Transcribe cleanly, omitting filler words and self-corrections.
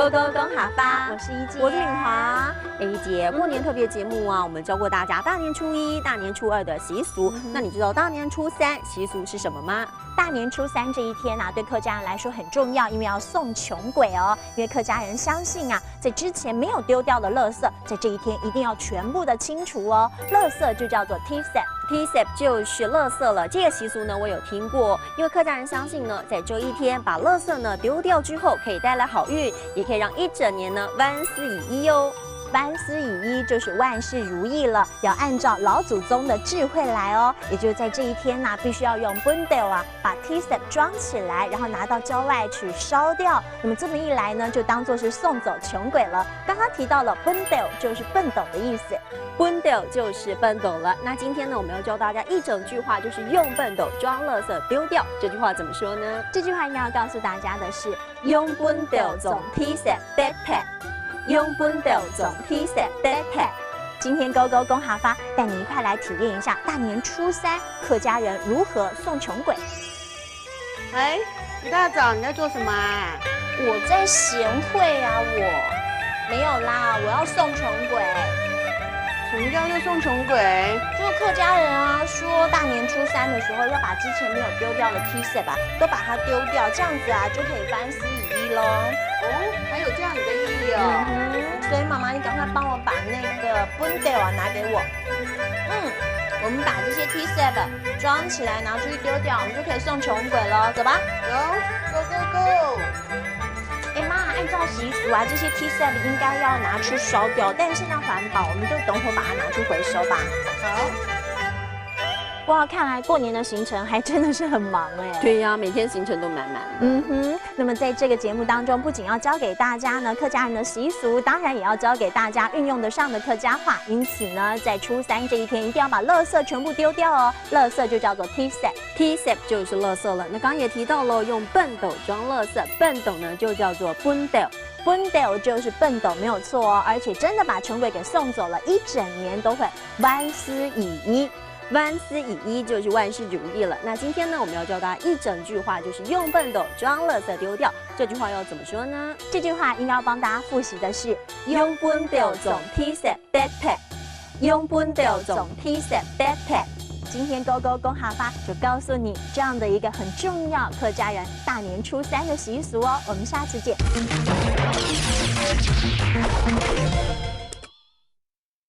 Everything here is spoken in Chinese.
勾勾恭好发，我是一姐，我是敏华。一姐，过年特别节目啊，我们教过大家大年初一、大年初二的习俗。那你知道大年初三习俗是什么吗？大年初三这一天啊，对客家人来说很重要，因为要送穷鬼哦。因为客家人相信啊，在之前没有丢掉的垃圾，在这一天一定要全部的清除哦。垃圾就叫做 TSEP。TSEP 就是垃圾了。这个习俗呢，我有听过，因为客家人相信呢，在这一天把垃圾呢丢掉之后，可以带来好运，也可以让一整年呢万事如意哦。万事如意就是万事如意了，要按照老祖宗的智慧来哦。也就是在这一天呢，必须要用 bundle 啊，把 TSEP 装起来，然后拿到郊外去烧掉。那么这么一来呢，就当作是送走穷鬼了。刚刚提到了 bundle 就是笨斗的意思。bundle 就是笨斗了。那今天呢，我们要教大家一整句话，就是用笨斗装垃圾丢掉。这句话怎么说呢？这句话应该要告诉大家的是，用 bundle 总 TSEP backpack。用 bundle 总 TSEP backpack。今天勾勾恭好发带你一块来体验一下大年初三客家人如何送穷鬼。哎，一大早你在做什么啊？我在贤惠啊，我没有啦，我要送穷鬼。什么叫做送穷鬼？就是客家人啊，说大年初三的时候要把之前没有丢掉的 TSEP 啊，都把它丢掉，这样子啊就可以万事如意咯。哦，还有这样子的意义哦。所以妈妈，你赶快帮我把那个 bundle 啊拿给我。我们把这些 TSEP 装起来，拿出去丢掉，我们就可以送穷鬼了。走吧，走 ，Go Go Go！哎妈，按照习俗啊，这些 TSEP 应该要拿去烧掉，但是要环保，我们就等会把它拿去回收吧。好。哇，看来过年的行程还真的是很忙哎。对呀，每天行程都满满的。那么在这个节目当中，不仅要教给大家呢客家人的习俗，当然也要教给大家运用得上的客家话。因此呢，在初三这一天，一定要把垃圾全部丢掉哦。垃圾就叫做 TSEP，TSEP 就是垃圾了。那刚刚也提到了，用笨斗装垃圾，笨斗呢就叫做 bundle。bundle 就是笨斗，没有错哦。而且真的把穷鬼给送走了，一整年都会万事如意。万事如意就是万事如意了。那今天呢，我们要教大家一整句话，就是用笨斗装垃圾丢掉。这句话要怎么说呢？这句话应该要帮大家复习的是用 bundle 总 TSEP backpack。用 bundle 总 TSEP backpack。今天勾勾恭好发就告诉你这样的一个很重要客家人大年初三的习俗哦。我们下次见。